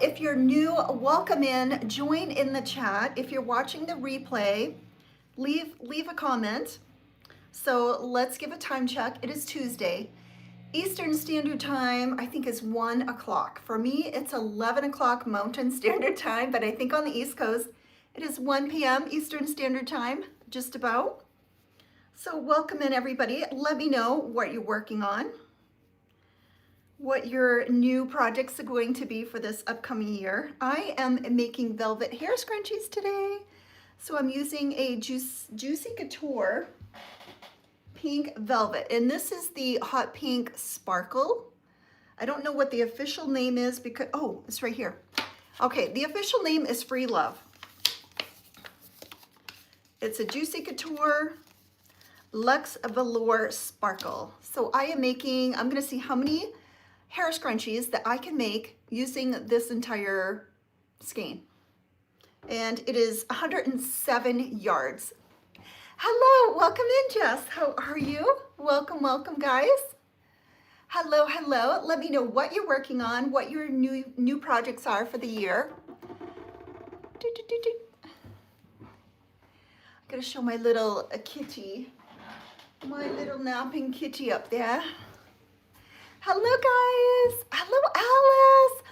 If you're new, welcome in. Join in the chat. If you're watching the replay, leave a comment. So let's give a time check. It is Tuesday. Eastern Standard Time, I think, is 1 o'clock. For me, it's 11 o'clock Mountain Standard Time, but I think on the East Coast, it is 1 p.m. Eastern Standard Time, just about. So welcome in, everybody. Let me know what you're working on, what your new projects are going to be for this upcoming year. I am making velvet hair scrunchies today. So I'm using a Juicy Couture pink velvet, and this is the hot pink sparkle. I don't know what the official name is because, oh, it's right here. Okay, the official name is Free Love. It's a Juicy Couture Luxe Velour Sparkle. So I am making, I'm gonna see how many hair scrunchies that I can make using this entire skein. And it is 107 yards. Hello, welcome in, Jess. How are you? Welcome, welcome, guys. Hello, hello. Let me know what you're working on, what your new projects are for the year. I'm gonna show my little kitty, my little napping kitty up there. Hello, guys. Hello, Alice.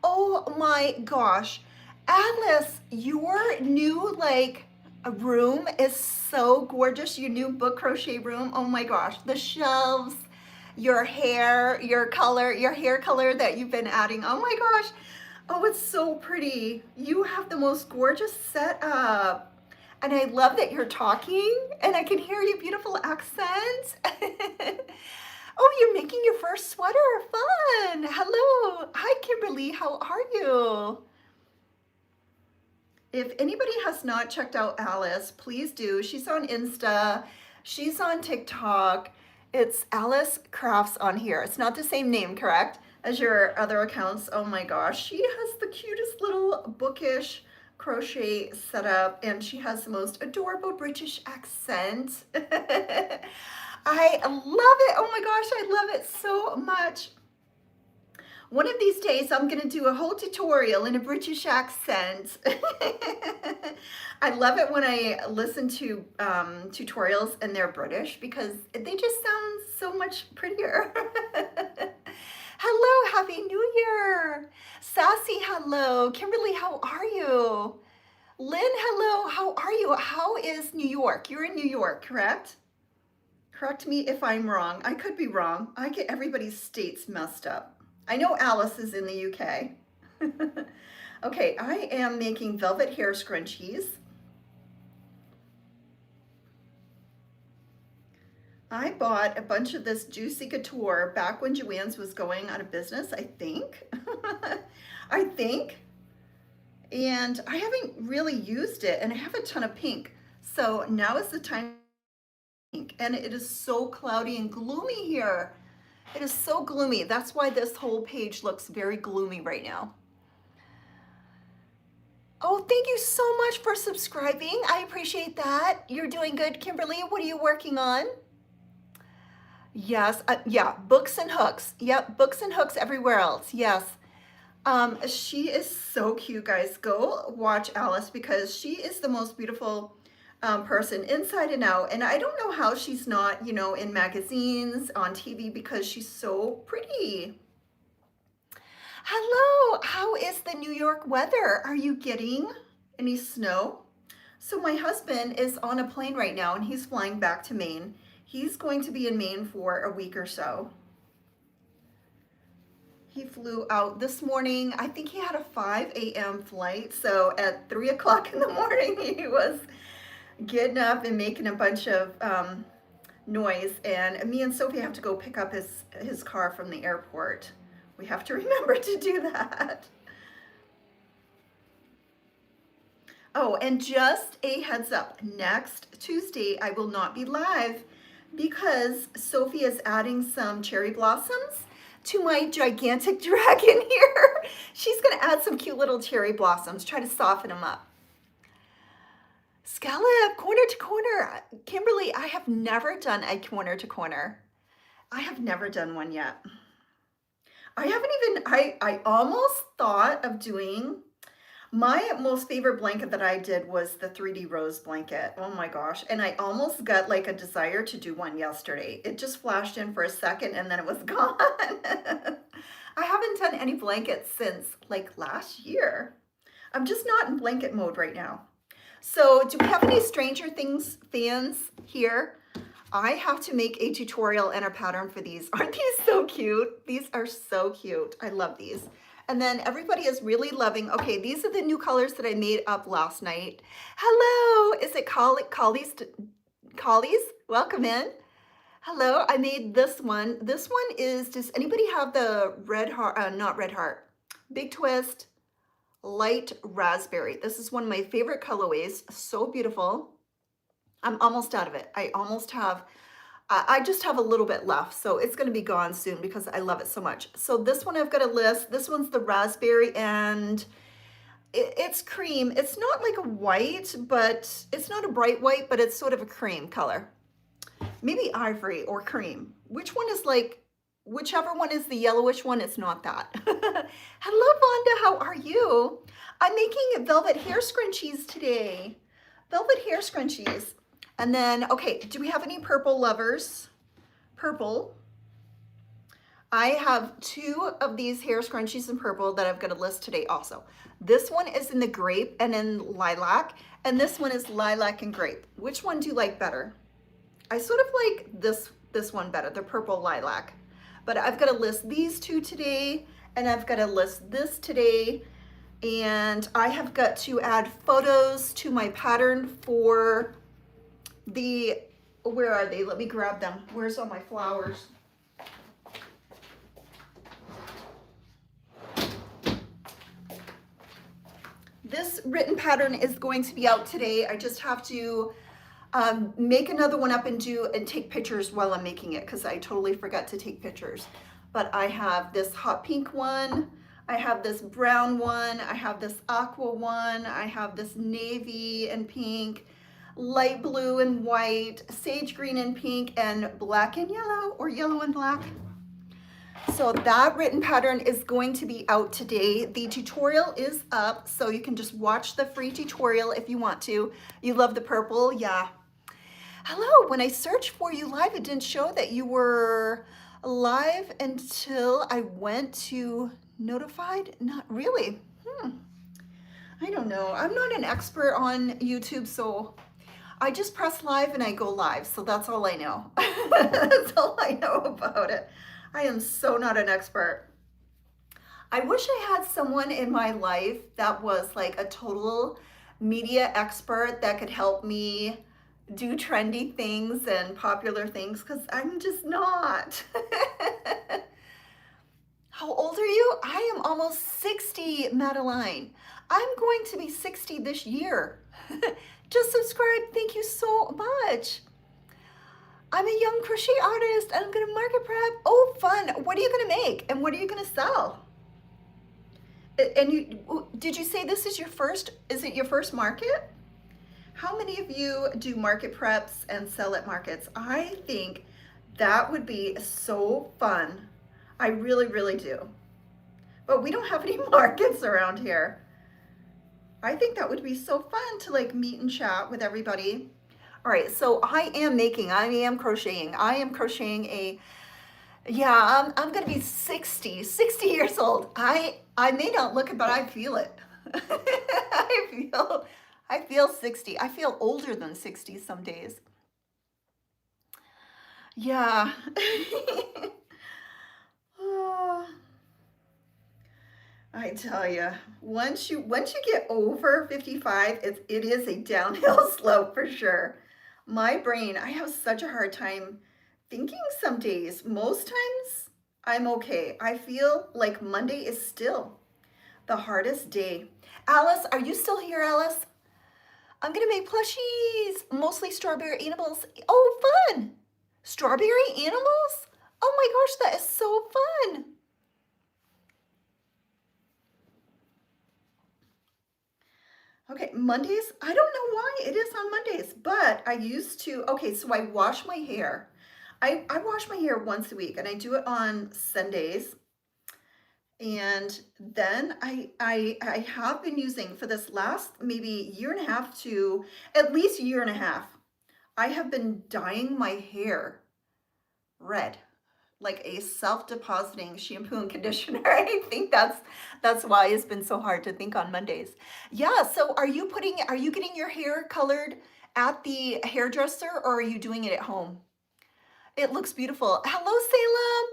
Oh my gosh. Alice, your new room is so gorgeous. Your new book crochet room. Oh my gosh. The shelves, your hair, your hair color that you've been adding. Oh my gosh. Oh, it's so pretty. You have the most gorgeous setup. And I love that you're talking and I can hear your beautiful accent. Oh, you're making your first sweater. Fun. Hello. Hi, Kimberly. How are you? If anybody has not checked out Alice, please do. She's on Insta. She's on TikTok. It's Alice Crafts on here. It's not the same name, correct, as your other accounts. Oh my gosh. She has the cutest little bookish crochet setup, and she has the most adorable British accent. I love it. Oh my gosh, I love it so much. One of these days, I'm going to do a whole tutorial in a British accent. I love it when I listen to tutorials and they're British because they just sound so much prettier. Hello, Happy New Year. Sassy, hello. Kimberly, how are you? Lynn, hello. How are you? How is New York? You're in New York, correct? Correct me if I'm wrong. I could be wrong. I get everybody's states messed up. I know Alice is in the UK. Okay, I am making velvet hair scrunchies. I bought a bunch of this Juicy Couture back when Joann's was going out of business, I think. I think. And I haven't really used it, and I have a ton of pink. So now is the time. And it is so cloudy and gloomy here. It is so gloomy. That's why this whole page looks very gloomy right now. Oh, thank you so much for subscribing. I appreciate that. You're doing good, Kimberly. What are you working on? Yes, yeah, books and hooks. Yep, books and hooks everywhere else. Yes. She is so cute, guys. Go watch Alice because she is the most beautiful person inside and out. And I don't know how she's not, you know, in magazines, on TV, because she's so pretty. Hello, how is the New York weather? Are you getting any snow? So my husband is on a plane right now and he's flying back to Maine. He's going to be in Maine for a week or so. He flew out this morning. I think he had a 5 a.m. flight. So at 3 o'clock in the morning, he was getting up and making a bunch of noise. And me and Sophie have to go pick up his car from the airport. We have to remember to do that. Oh, and just a heads up, next Tuesday I will not be live because Sophie is adding some cherry blossoms to my gigantic dragon here. She's gonna add some cute little cherry blossoms, try to soften them up. Scallop, corner to corner. Kimberly, I have never done a corner to corner. I have never done one yet. I haven't even, I almost thought of doing, my most favorite blanket that I did was the 3D rose blanket. Oh my gosh. And I almost got like a desire to do one yesterday. It just flashed in for a second and then it was gone. I haven't done any blankets since like last year. I'm just not in blanket mode right now. So do we have any Stranger Things fans here? I have to make a tutorial and a pattern for these. Aren't these so cute? These are so cute. I love these. And then everybody is really loving, okay, these are the new colors that I made up last night. Hello, is it Collies? Welcome in. Hello, I made this one. This one is, does anybody have the red heart, not red heart, big twist, light raspberry. This is one of my favorite colorways, so beautiful. I'm almost out of it. I just have a little bit left, so it's going to be gone soon because I love it so much. So this one I've got a list. This one's the raspberry and it's cream. It's not like a white, but it's not a bright white, but it's sort of a cream color. Maybe ivory or cream. Which one is like, whichever one is the yellowish one, it's not that. Hello, Vonda, how are you? I'm making velvet hair scrunchies today. Velvet hair scrunchies. And then, okay, do we have any purple lovers? Purple. I have 2 of these hair scrunchies in purple that I've got a list today also. This one is in the grape and in lilac, and this one is lilac and grape. Which one do you like better? I sort of like this one better, the purple lilac. But I've got to list these 2 today, and I've got to list this today, and I have got to add photos to my pattern for the, where are they? Let me grab them. Where's all my flowers? This written pattern is going to be out today. I just have to make another one up and take pictures while I'm making it because I totally forgot to take pictures. But I have this hot pink one, I have this brown one, I have this aqua one, I have this navy and pink, light blue and white, sage green and pink, and black and yellow, or yellow and black. So that written pattern is going to be out today. The tutorial is up, so you can just watch the free tutorial if you want to. You love the purple? Yeah. Hello, when I searched for you live, it didn't show that you were live until I went to notified. Not really. I don't know. I'm not an expert on YouTube, so I just press live and I go live. So that's all I know. That's all I know about it. I am so not an expert. I wish I had someone in my life that was like a total media expert that could help me do trendy things and popular things, because I'm just not. How old are you? I am almost 60, Madeline. I'm going to be 60 this year. Just subscribe. Thank you so much. I'm a young crochet artist and I'm gonna market prep. Oh, fun. What are you gonna make and what are you gonna sell? And did you say this is your first, is it your first market? How many of you do market preps and sell at markets? I think that would be so fun. I really, really do. But we don't have any markets around here. I think that would be so fun to like meet and chat with everybody. All right, so I am crocheting. I am crocheting a, yeah, I'm gonna be 60 years old. I may not look it, but I feel it. I feel 60. I feel older than 60 some days. Yeah. Oh, I tell you, once you get over 55, it is a downhill slope for sure. My brain, I have such a hard time thinking some days. Most times I'm okay. I feel like Monday is still the hardest day. Alice, are you still here, Alice? I'm gonna make plushies, mostly strawberry animals. Oh, fun! Strawberry animals? Oh my gosh, that is so fun. Okay, Mondays, I don't know why it is on Mondays, but I used to, okay, so I wash my hair. I wash my hair once a week and I do it on Sundays. And then I have been using for this last maybe year and a half to at least year and a half, I have been dyeing my hair red, like a self-depositing shampoo and conditioner. I think that's why it's been so hard to think on Mondays. Yeah, so are you getting your hair colored at the hairdresser or are you doing it at home? It looks beautiful. Hello, Salem.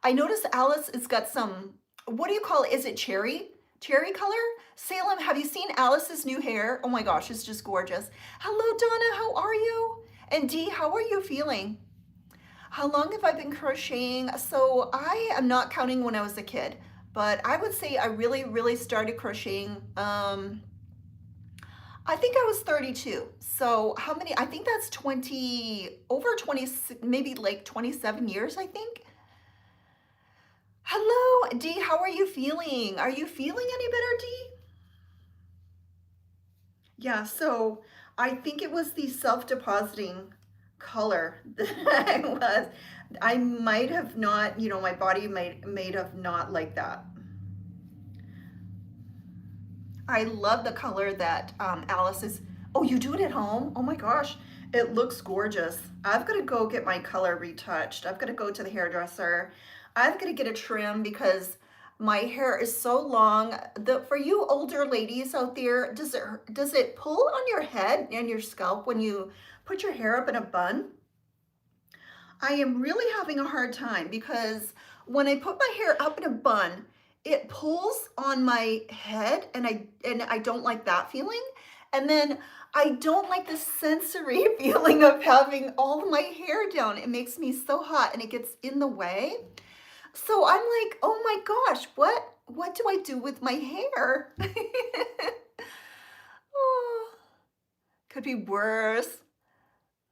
I noticed Alice has got some, what do you call it? Is it cherry? Cherry color? Salem, have you seen Alice's new hair? Oh my gosh, it's just gorgeous. Hello, Donna, how are you? And Dee, how are you feeling? How long have I been crocheting? So I am not counting when I was a kid, but I would say I really started crocheting. I think I was 32. So how many? I think that's 20, over 20, maybe like 27 years, I think. Hello, Dee, how are you feeling? Are you feeling any better, Dee? Yeah, so I think it was the self-depositing color that I might have not, my body might have not liked that. I love the color that Alice is. Oh, you do it at home? Oh my gosh, it looks gorgeous. I've got to go get my color retouched. I've got to go to the hairdresser. I've got to get a trim because my hair is so long. For you older ladies out there, does it pull on your head and your scalp when you put your hair up in a bun? I am really having a hard time because when I put my hair up in a bun, it pulls on my head and I don't like that feeling. And then I don't like the sensory feeling of having all of my hair down. It makes me so hot and it gets in the way. So I'm like, oh my gosh, what do I do with my hair? Oh, could be worse.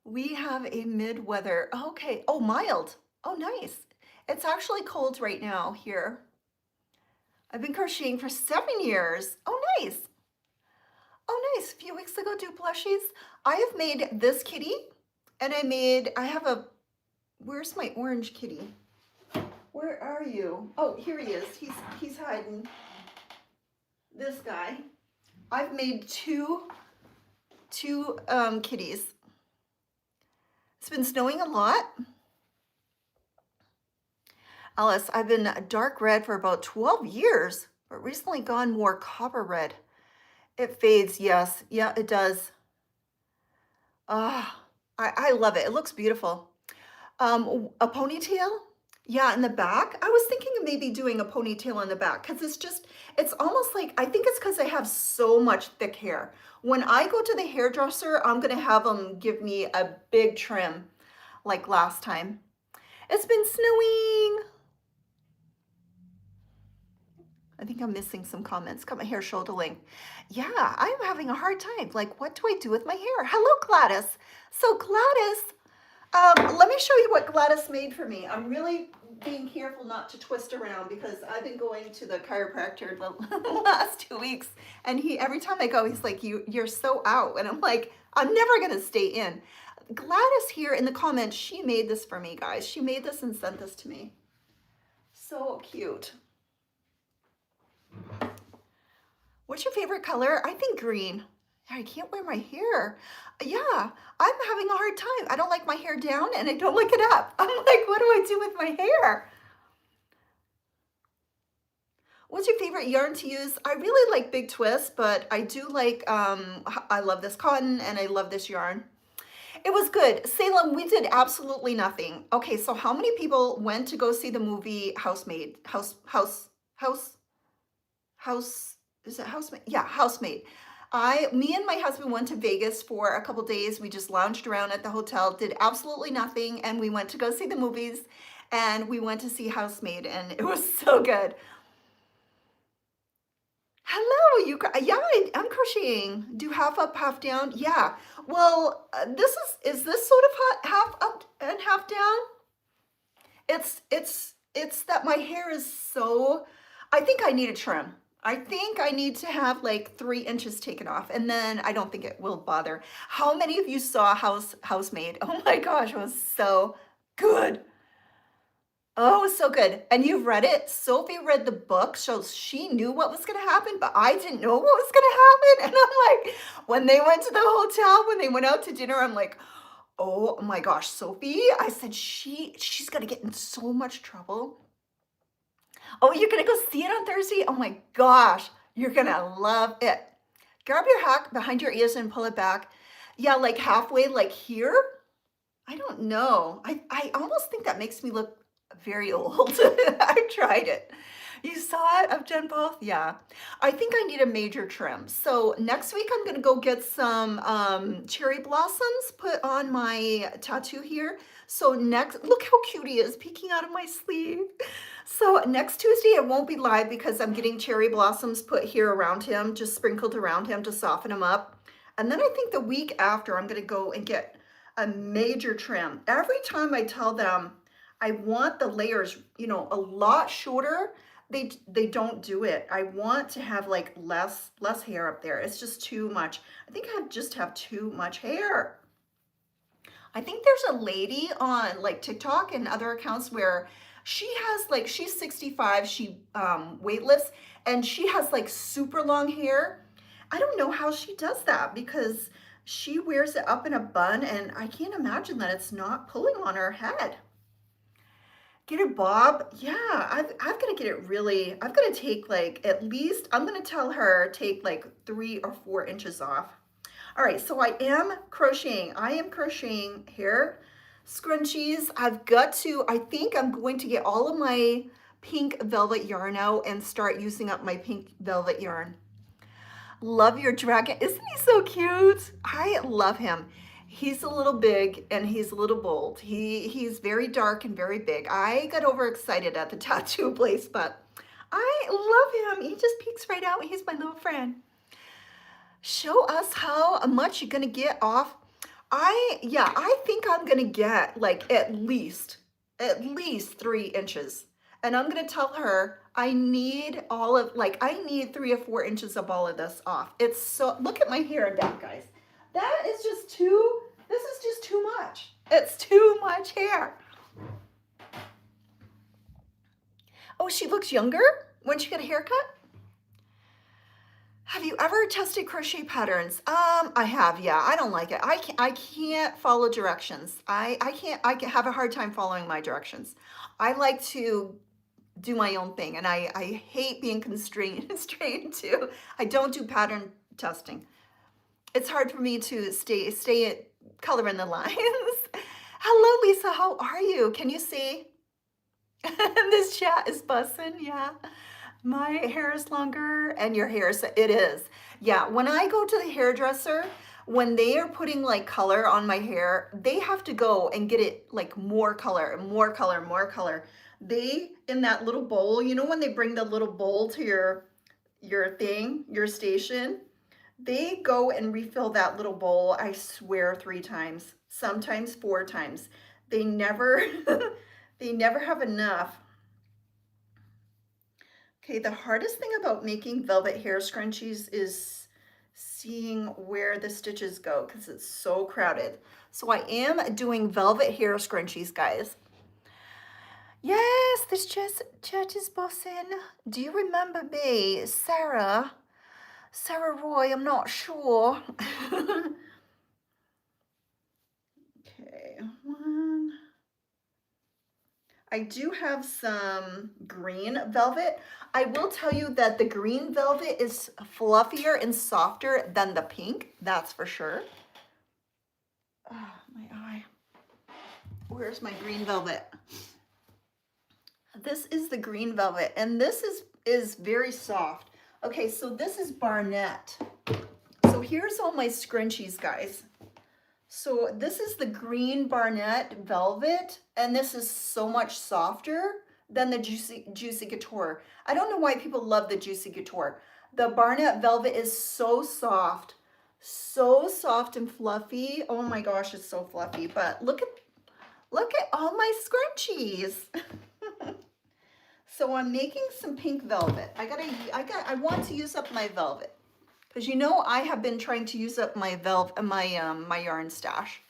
We have a mid-weather. Okay. Oh, mild. Oh, nice. It's actually cold right now here. I've been crocheting for 7 years. Oh, nice. Oh, nice. A few weeks ago, do plushies. I have made this kitty, and I have a, where's my orange kitty? Where are you? Oh, here he is. He's hiding. This guy. I've made two kitties. It's been snowing a lot. Alice, I've been dark red for about 12 years, but recently gone more copper red. It fades, yes. Yeah, it does. Ah, I love it. It looks beautiful. A ponytail? Yeah, in the back. I was thinking of maybe doing a ponytail in the back because it's almost like, I think it's because I have so much thick hair. When I go to the hairdresser, I'm going to have them give me a big trim like last time. It's been snowing. I think I'm missing some comments. Got my hair shoulder length. Yeah, I'm having a hard time. Like, what do I do with my hair? Hello, Gladys. So Gladys, let me show you what Gladys made for me. I'm really being careful not to twist around because I've been going to the chiropractor the last 2 weeks. And every time I go, he's like, you're so out. And I'm like, I'm never going to stay in. Gladys here in the comments, she made this for me, guys. She made this and sent this to me. So cute. What's your favorite color? I think green. I can't wear my hair. Yeah, I'm having a hard time. I don't like my hair down and I don't like it up. I'm like, what do I do with my hair? What's your favorite yarn to use? I really like Big Twist, but I do like, I love this cotton and I love this yarn. It was good. Salem, we did absolutely nothing. Okay, so how many people went to go see the movie Housemaid? Is it Housemaid? Yeah, Housemaid. Me and my husband went to Vegas for a couple days. We just lounged around at the hotel, did absolutely nothing, and we went to go see the movies, and we went to see Housemaid, and it was so good. Hello, yeah, I'm crocheting. Do half up, half down. Yeah. Well, is this sort of half up and half down? It's that my hair is so, I think I need a trim. I think I need to have like 3 inches taken off and then I don't think it will bother. How many of you saw Housemaid? Oh my gosh, it was so good. Oh, so good. And you've read it? Sophie read the book, so she knew what was going to happen, but I didn't know what was going to happen. And I'm like, when they went to the hotel, when they went out to dinner, I'm like, oh my gosh, Sophie. I said, she's going to get in so much trouble. Oh, you're going to go see it on Thursday? Oh my gosh, you're going to love it. Grab your hack behind your ears and pull it back. Yeah, like halfway, like here. I don't know. I almost think that makes me look very old. I've tried it. You saw it? I've done both? Yeah. I think I need a major trim. So next week I'm going to go get some cherry blossoms put on my tattoo here. So next, look how cute he is peeking out of my sleeve. So next Tuesday it won't be live because I'm getting cherry blossoms put here around him, just sprinkled around him to soften him up. And then I think the week after I'm going to go and get a major trim. Every time I tell them I want the layers, you know, a lot shorter, they don't do it. I want to have like less hair up there. It's just too much. I think I just have too much hair. I think there's a lady on like TikTok and other accounts where she has like, she's 65, she weightlifts, and she has like super long hair. I don't know how she does that because she wears it up in a bun and I can't imagine that it's not pulling on her head. Get a bob? Yeah, I've got to get it really, I've got to take like at least, I'm going to tell her take like 3 or 4 inches off. All right, so I am crocheting. I am crocheting hair scrunchies. I've got to, I think I'm going to get all of my pink velvet yarn out and start using up my pink velvet yarn. Love your dragon. Isn't he so cute? I love him. He's a little big and he's a little bold. He's very dark and very big. I got overexcited at the tattoo place, but I love him. He just peeks right out. He's my little friend. Show us how much you're gonna get off. I think I'm gonna get like at least 3 inches. And I'm gonna tell her I need all of, like, I need 3 or 4 inches of all of this off. It's so, look at my hair down, guys. That is just too, this is just too much. It's too much hair. Oh, she looks younger when she got a haircut? Have you ever tested crochet patterns? I have, yeah. I don't like it. I can't follow directions. I can have a hard time following my directions. I like to do my own thing and I hate being constrained to, I don't do pattern testing. It's hard for me to stay coloring the lines. Hello, Lisa, how are you? Can you see? This chat is buzzing, yeah. My hair is longer and your hair is, it is. Yeah, when I go to the hairdresser, when they are putting like color on my hair, they have to go and get it like more color, more color, more color. They, in that little bowl, you know when they bring the little bowl to your station, they go and refill that little bowl, I swear 3 times, sometimes 4 times. They never, they never have enough. Okay, the hardest thing about making velvet hair scrunchies is seeing where the stitches go because it's so crowded. So I am doing velvet hair scrunchies, guys. Yes, this chat is bossing. Do you remember me, Sarah? Sarah Roy, I'm not sure. Okay, one. I do have some green velvet. I will tell you that the green velvet is fluffier and softer than the pink, that's for sure. Oh, my eye. Where's my green velvet? This is the green velvet, and this is very soft. Okay, so this is Barnett. So here's all my scrunchies, guys. So this is the green Barnett velvet, and this is so much softer than the Juicy Couture. I don't know why people love the Juicy Couture. The Barnett velvet is so soft and fluffy. Oh my gosh, it's so fluffy. But look at all my scrunchies. So I'm making some pink velvet. I want to use up my velvet. Because you know I have been trying to use up my my yarn stash.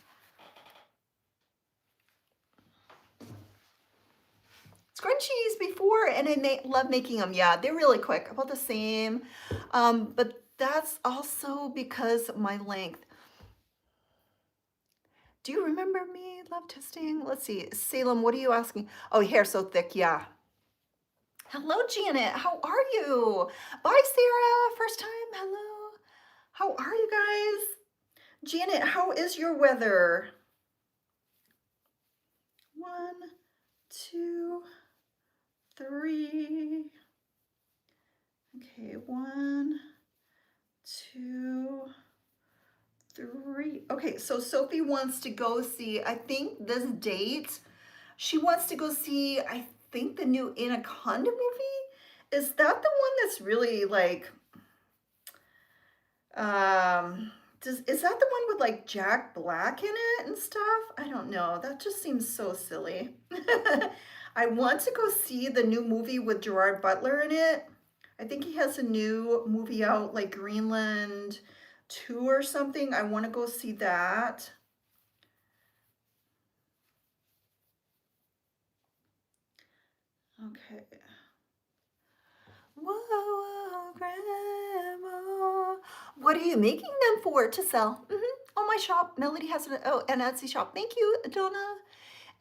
scrunchies before, and I love making them. Yeah, they're really quick, about the same. But that's also because of my length. Do you remember me? Love testing. Let's see. Salem, what are you asking? Oh, hair so thick. Yeah. Hello, Janet. How are you? Bye, Sarah. First time. Hello. How are you guys? Janet, how is your weather? 1, 2, 3. Okay, 1, 2, 3. Okay, so Sophie wants to go see, I think this date, she wants to go see, I think the new Anaconda movie. Is that the one that's really like, is that the one with like Jack Black in it and stuff? I don't know. That just seems so silly. I want to go see the new movie with Gerard Butler in it. I think he has a new movie out, like Greenland 2 or something. I want to go see that. Okay. Whoa, whoa, Grandma. What are you making them for? To sell? On my shop. Melody has an Etsy shop. Thank you, Donna.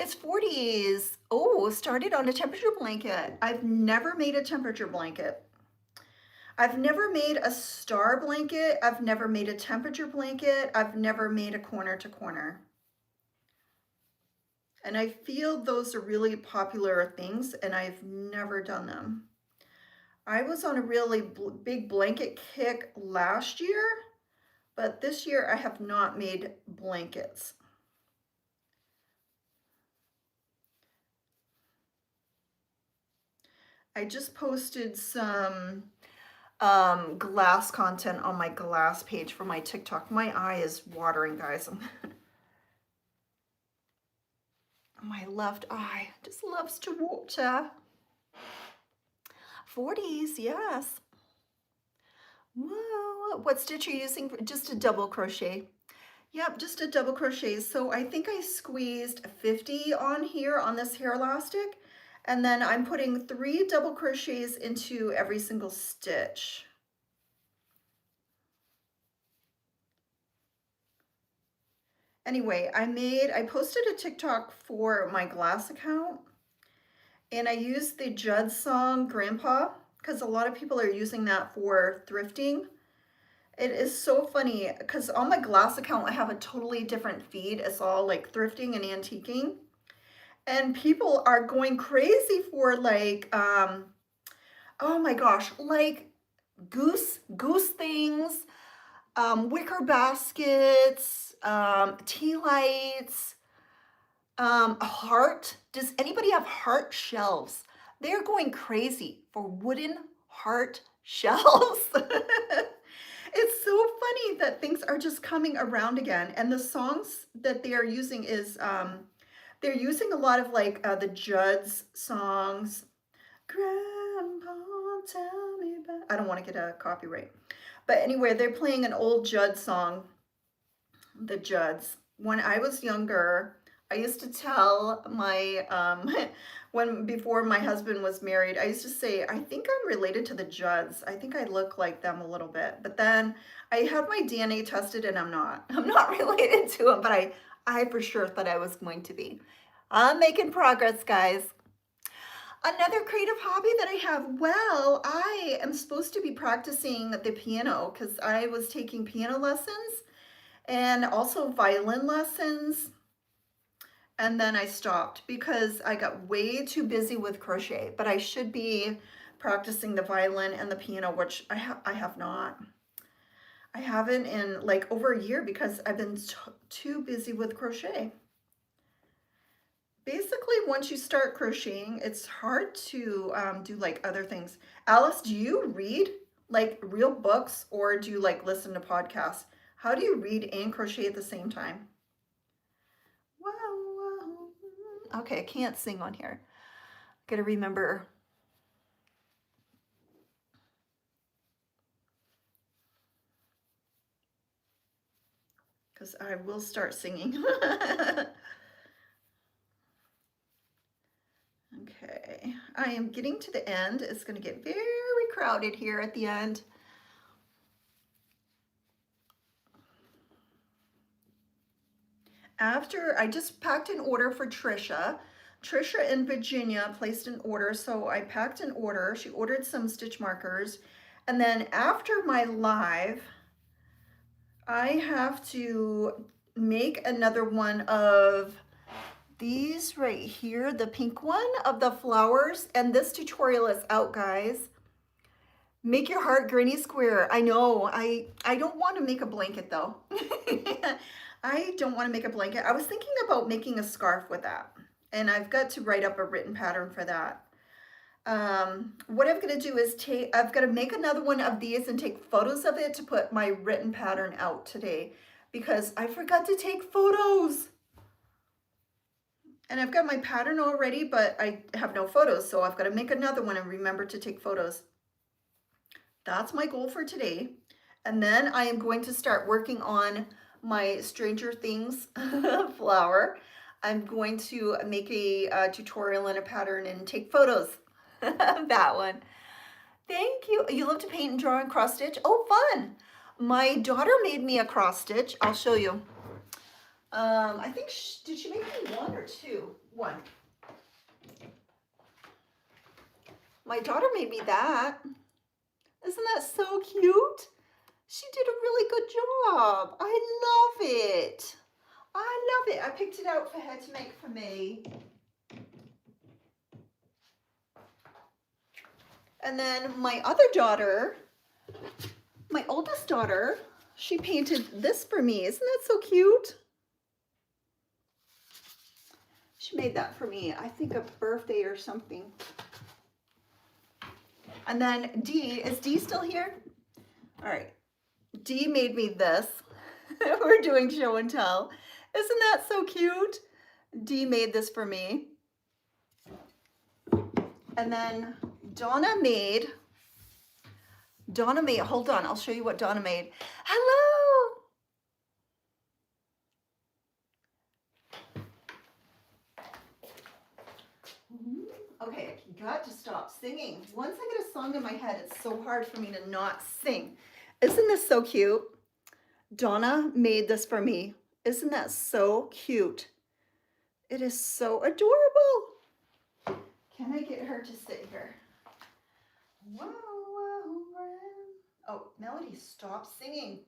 It's 40s. Oh, started on a temperature blanket. I've never made a temperature blanket. I've never made a star blanket. I've never made a temperature blanket. I've never made a corner to corner. And I feel those are really popular things, and I've never done them. I was on a really big blanket kick last year, but this year I have not made blankets. I just posted some glass content on my glass page for my TikTok. My eye is watering, guys. My left eye just loves to water. 40s, yes. Whoa, what stitch are you using? Just a double crochet. Yep, just a double crochet. So I think I squeezed 50 on here on this hair elastic, and then I'm putting 3 double crochets into every single stitch. Anyway, I posted a TikTok for my glass account, and I used the Judd song Grandpa, because a lot of people are using that for thrifting. It is so funny because on my glass account, I have a totally different feed. It's all like thrifting and antiquing. And people are going crazy for like, oh my gosh, like goose things, wicker baskets, tea lights, heart. Does anybody have heart shelves? They're going crazy for wooden heart shelves. It's so funny that things are just coming around again. And the songs that they are using is, they're using a lot of like the Judds songs. Grandpa, tell me about... I don't want to get a copyright. But anyway, they're playing an old Judd song, the Judds. When I was younger, I used to tell my, before my husband was married, I used to say, I think I'm related to the Judds. I think I look like them a little bit. But then I had my DNA tested and I'm not. I'm not related to them, but I for sure thought I was going to be. I'm making progress, guys. Another creative hobby that I have, well, I am supposed to be practicing the piano because I was taking piano lessons and also violin lessons. And then I stopped because I got way too busy with crochet, but I should be practicing the violin and the piano, which I have not. I haven't in like over a year because I've been too busy with crochet. Basically, once you start crocheting, it's hard to do like other things. Alice, do you read like real books or do you like listen to podcasts? How do you read and crochet at the same time? Whoa. Okay, I can't sing on here. Gotta remember. Because I will start singing. Okay. Okay, I am getting to the end. It's going to get very crowded here at the end. After I just packed an order for Trisha. Trisha in Virginia placed an order, so I packed an order. She ordered some stitch markers. And then after my live, I have to make another one of these right here, the pink one of the flowers. And this tutorial is out, guys. Make your heart granny square. I know, I don't want to make a blanket though. I don't want to make a blanket. I was thinking about making a scarf with that. And I've got to write up a written pattern for that. What I'm going to do is I've got to make another one of these and take photos of it to put my written pattern out today because I forgot to take photos. And I've got my pattern already, but I have no photos. So I've got to make another one and remember to take photos. That's my goal for today. And then I am going to start working on my Stranger Things flower. I'm going to make a tutorial and a pattern and take photos of that one. Thank you. You love to paint and draw and cross stitch? Oh, fun. My daughter made me a cross stitch. I'll show you. I think, did she make me one or two? One. My daughter made me that. Isn't that so cute? She did a really good job. I love it. I love it. I picked it out for her to make for me. And then my other daughter, my oldest daughter, she painted this for me. Isn't that so cute? She made that for me, I think a birthday or something. And then Dee, is Dee still here? All right, Dee made me this. We're doing show and tell. Isn't that so cute? Dee made this for me. And then Donna made, hold on, I'll show you what Donna made. Hello. Okay, I got to stop singing. Once I get a song in my head, it's so hard for me to not sing. Isn't this so cute? Donna made this for me. Isn't that so cute? It is so adorable. Can I get her to sit here? Wow, wow, wow. Oh, Melody, stop singing.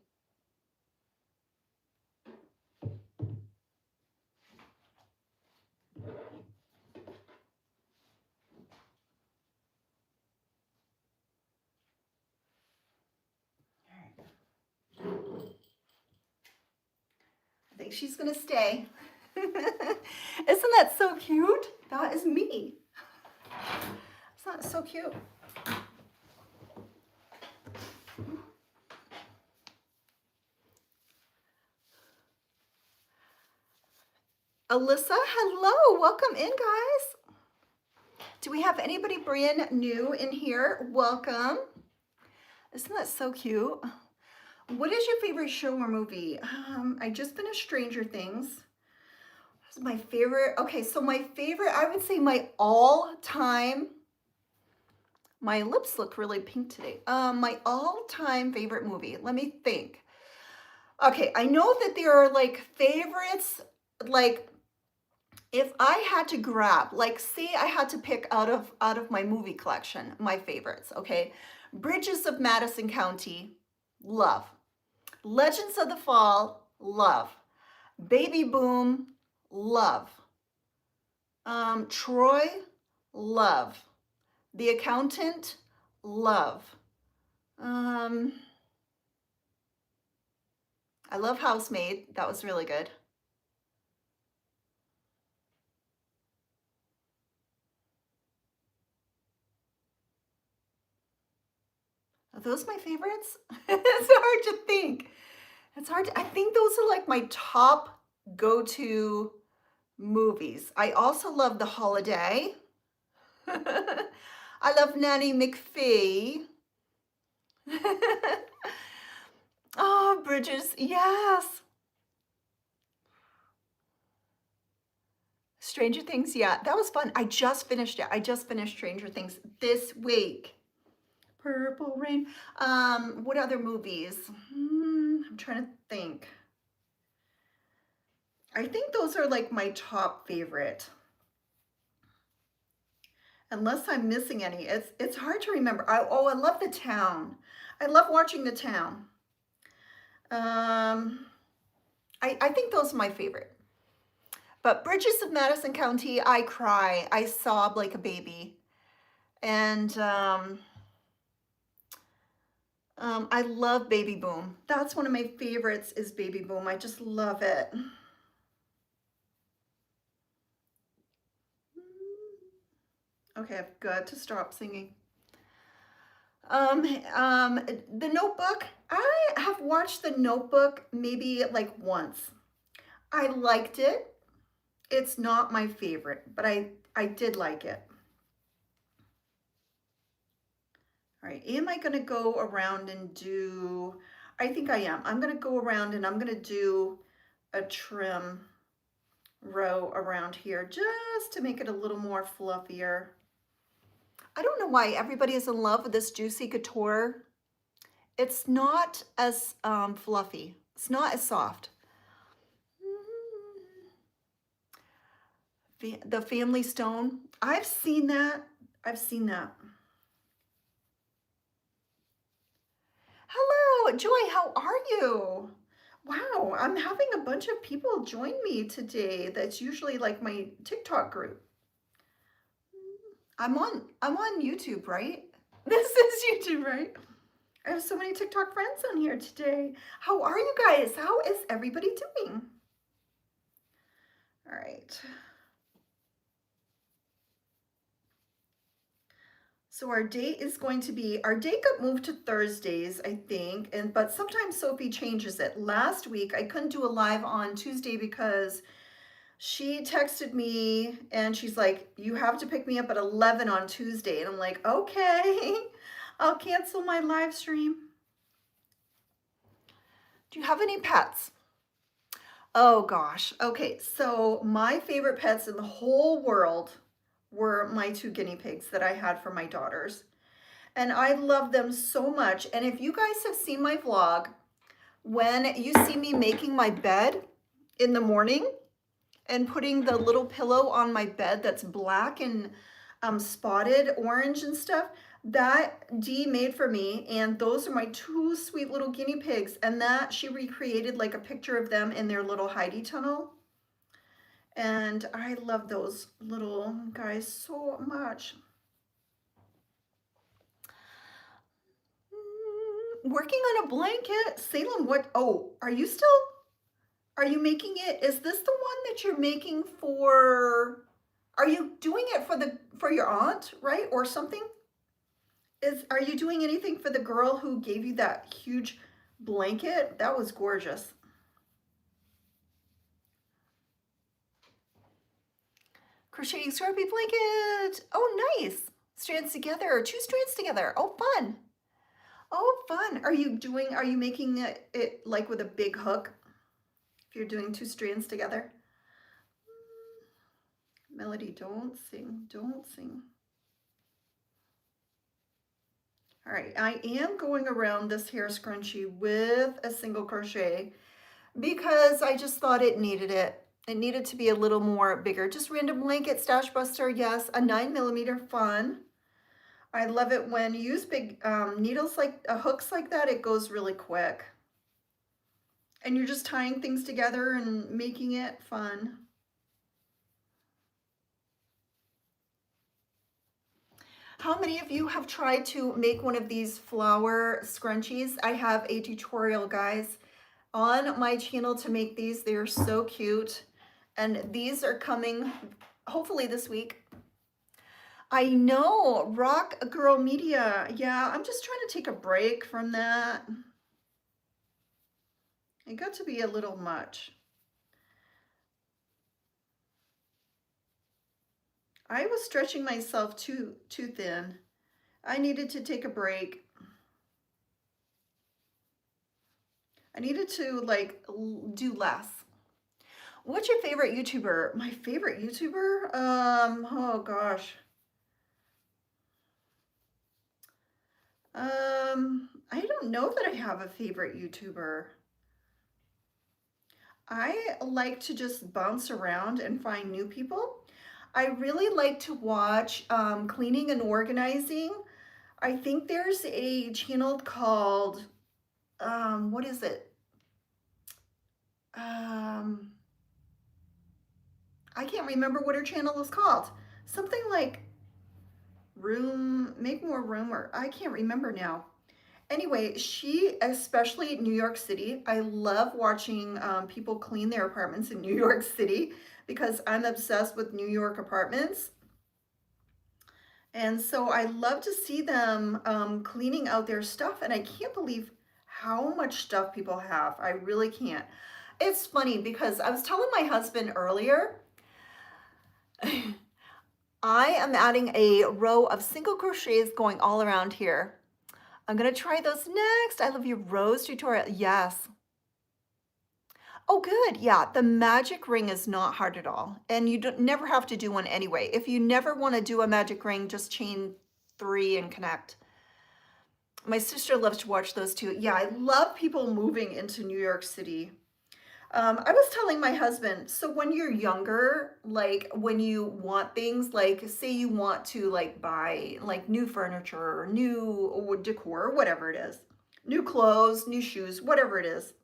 I think she's gonna stay. Isn't that so cute? That is me. It's not so cute. Alyssa, hello, welcome in, guys. Do we have anybody brand new in here? Welcome. Isn't that so cute? What is your favorite show or movie? I just finished Stranger Things. What's my favorite? Okay, so my favorite, I would say my all-time, my lips look really pink today. My all-time favorite movie, let me think. Okay, I know that there are like favorites, like if I had to grab, like say I had to pick out of my movie collection, my favorites, okay? Bridges of Madison County, love. Legends of the Fall, love. Baby Boom, love. Troy, love. The Accountant, love. I love Housemaid. That was really good. Are those my favorites? It's hard to think. It's hard to, I think those are like my top go-to movies. I also love The Holiday. I love Nanny McPhee. Oh, Bridges, yes. Stranger Things, yeah, that was fun. I just finished it. I just finished Stranger Things this week. Purple Rain. What other movies? I'm trying to think. I think those are like my top favorite. Unless I'm missing any. It's hard to remember. I love The Town. I love watching The Town. I think those are my favorite. But Bridges of Madison County, I cry. I sob like a baby. And I love Baby Boom. That's one of my favorites is Baby Boom. I just love it. Okay, I've got to stop singing. The Notebook. I have watched The Notebook maybe like once. I liked it. It's not my favorite, but I did like it. All right, am I gonna go around and do, I think I am. I'm gonna go around and I'm gonna do a trim row around here just to make it a little more fluffier. I don't know why everybody is in love with this Juicy Couture. It's not as fluffy. It's not as soft. The Family Stone. I've seen that. I've seen that. Hello, Joy, how are you? Wow, I'm having a bunch of people join me today. That's usually like my TikTok group. I'm on YouTube, right? This is YouTube, right? I have so many TikTok friends on here today. How are you guys? How is everybody doing? All right. So our date is going to be, our date got moved to Thursdays, I think, but sometimes Sophie changes it. Last week, I couldn't do a live on Tuesday because she texted me and she's like, you have to pick me up at 11 on Tuesday. And I'm like, okay, I'll cancel my live stream. Do you have any pets? Oh gosh. Okay, so my favorite pets in the whole world were my 2 guinea pigs that I had for my daughters. And I love them so much. And if you guys have seen my vlog, when you see me making my bed in the morning and putting the little pillow on my bed that's black and spotted orange and stuff, that Dee made for me. And those are my 2 sweet little guinea pigs. And that she recreated like a picture of them in their little Heidi tunnel. And I love those little guys so much. Working on a blanket. Salem, what? Oh, are you making it? Is this the one that you're making for, are you doing it for your aunt, right? Or something? Are you doing anything for the girl who gave you that huge blanket? That was gorgeous. Crocheting scrubby blanket. Oh, nice. Strands together, 2 strands together. Oh, fun. Oh, fun. Are you making it like with a big hook? If you're doing 2 strands together. Melody, don't sing, don't sing. All right, I am going around this hair scrunchie with a single crochet because I just thought it needed it. It needed to be a little more bigger. Just random blanket, stash buster, yes, a 9mm fun. I love it when you use big needles like hooks like that, it goes really quick. And you're just tying things together and making it fun. How many of you have tried to make one of these flower scrunchies? I have a tutorial, guys, on my channel to make these. They're so cute. And these are coming hopefully this week. I know, Rock Girl Media. Yeah, I'm just trying to take a break from that. It got to be a little much. I was stretching myself too thin. I needed to take a break. I needed to like do less. What's your favorite YouTuber? My favorite YouTuber? Oh gosh. I don't know that I have a favorite YouTuber. I like to just bounce around and find new people. I really like to watch cleaning and organizing. I think there's a channel called, what is it? Um, I can't remember what her channel is called. Something like Make More Room, or I can't remember now. Anyway, she, especially New York City, I love watching people clean their apartments in New York City because I'm obsessed with New York apartments. And so I love to see them cleaning out their stuff. And I can't believe how much stuff people have. I really can't. It's funny because I was telling my husband earlier, I am adding a row of single crochets going all around here. I'm gonna try those next. I love your rose tutorial. Yes. Oh, good. Yeah, the magic ring is not hard at all. And you don't, never have to do one anyway. If you never want to do a magic ring, just chain 3 and connect. My sister loves to watch those too. Yeah, I love people moving into New York City. I was telling my husband, so when you're younger, like when you want things, like say you want to like buy like new furniture or new decor, or whatever it is, new clothes, new shoes, whatever it is.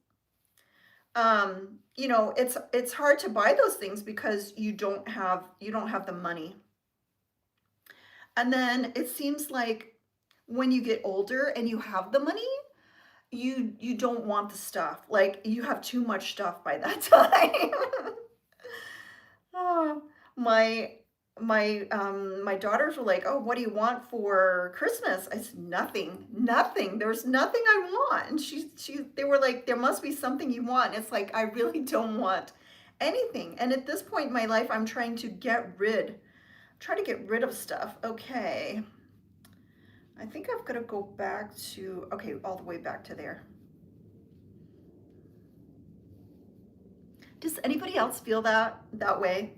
You know, it's hard to buy those things because you don't have the money. And then it seems like when you get older and you have the money, you don't want the stuff. Like you have too much stuff by that time. Oh, my my daughters were like, "Oh, what do you want for Christmas?" I said, "Nothing, nothing. There's nothing I want." And they were like, "There must be something you want." It's like I really don't want anything. And at this point in my life, I'm trying to try to get rid of stuff. Okay. I think I've got to go back to, okay, all the way back to there. Does anybody else feel that way?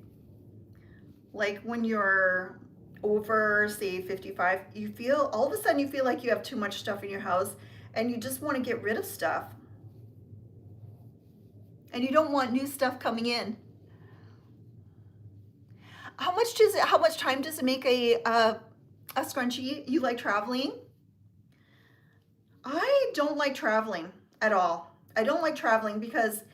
Like when you're over, say 55, you feel, all of a sudden you feel like you have too much stuff in your house and you just want to get rid of stuff. And you don't want new stuff coming in. How much time does it make a scrunchie? You like traveling? I don't like traveling at all. I don't like traveling because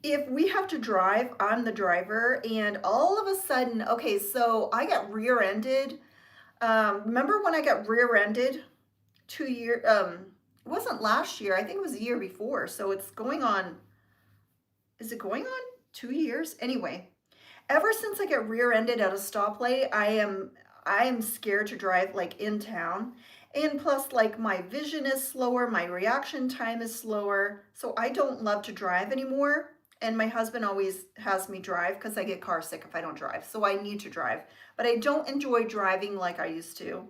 if we have to drive, I'm the driver, and all of a sudden, okay, so I got rear-ended. Remember when I got rear-ended 2 years? It wasn't last year. I think it was the year before. So it's going on. Is it going on 2 years? Anyway, ever since I get rear-ended at a stoplight, I am scared to drive like in town. And plus, like my vision is slower, my reaction time is slower. So I don't love to drive anymore. And my husband always has me drive because I get car sick if I don't drive. So I need to drive. But I don't enjoy driving like I used to.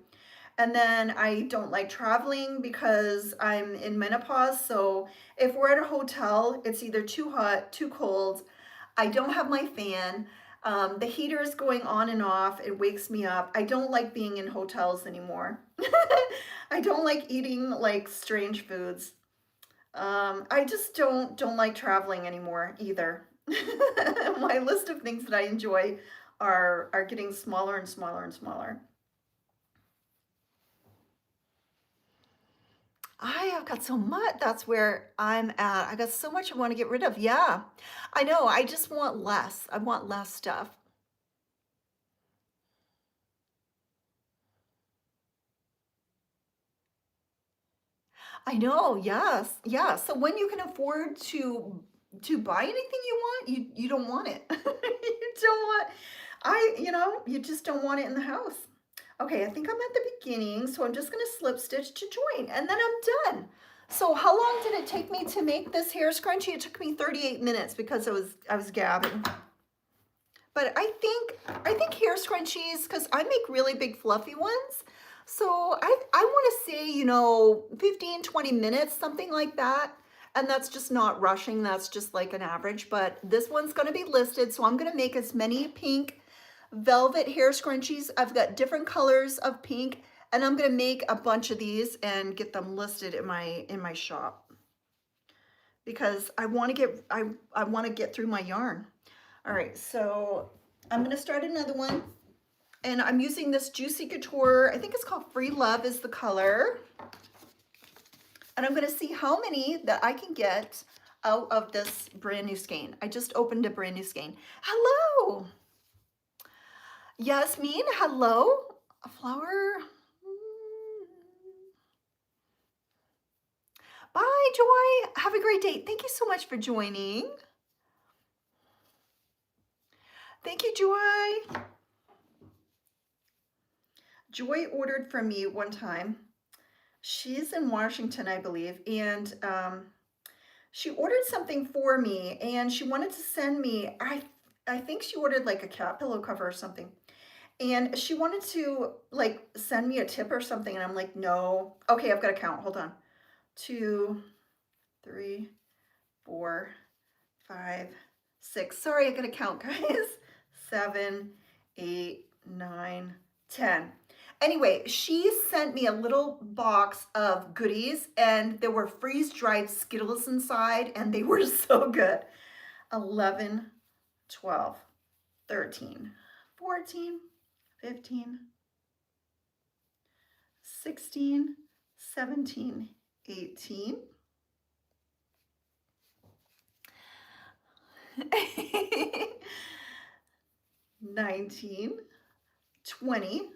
And then I don't like traveling because I'm in menopause. So if we're at a hotel, it's either too hot, too cold. I don't have my fan. The heater is going on and off. It wakes me up. I don't like being in hotels anymore. I don't like eating like strange foods. I just don't like traveling anymore either. My list of things that I enjoy are getting smaller and smaller and smaller. I have got so much. That's where I'm at. I got so much I want to get rid of. Yeah, I know. I just want less. I want less stuff. I know. Yes. Yeah. So when you can afford to buy anything you want, you don't want it. You don't want. You just don't want it in the house. Okay, I think I'm at the beginning, so I'm just gonna slip stitch to join, and then I'm done. So how long did it take me to make this hair scrunchie? It took me 38 minutes because I was gabbing. But I think hair scrunchies, because I make really big fluffy ones. So I want to say, 15, 20 minutes, something like that. And that's just not rushing, that's just like an average, but this one's gonna be listed. So I'm gonna make as many pink velvet hair scrunchies. I've got different colors of pink, and I'm gonna make a bunch of these and get them listed in my shop because I want to get through my yarn. All right, so I'm gonna start another one, and I'm using this Juicy Couture. I think it's called Free Love is the color, and I'm gonna see how many that I can get out of this brand new skein. I just opened a brand new skein. Hello, Yasmin. Hello, a flower. Bye, Joy. Have a great day. Thank you so much for joining. Thank you, Joy. Joy ordered from me one time. She's in Washington, I believe, and she ordered something for me, and she wanted to send me, I think she ordered like a cat pillow cover or something, and she wanted to like send me a tip or something, and I'm like, no. Okay, I've got to count. Hold on. 2, 3, 4, 5, 6. Sorry, I got to count, guys. 7, 8, 9, 10. Anyway, she sent me a little box of goodies, and there were freeze-dried Skittles inside, and they were so good. 11, 12, 13, 14, 15, 16, 17, 18, 19, 20,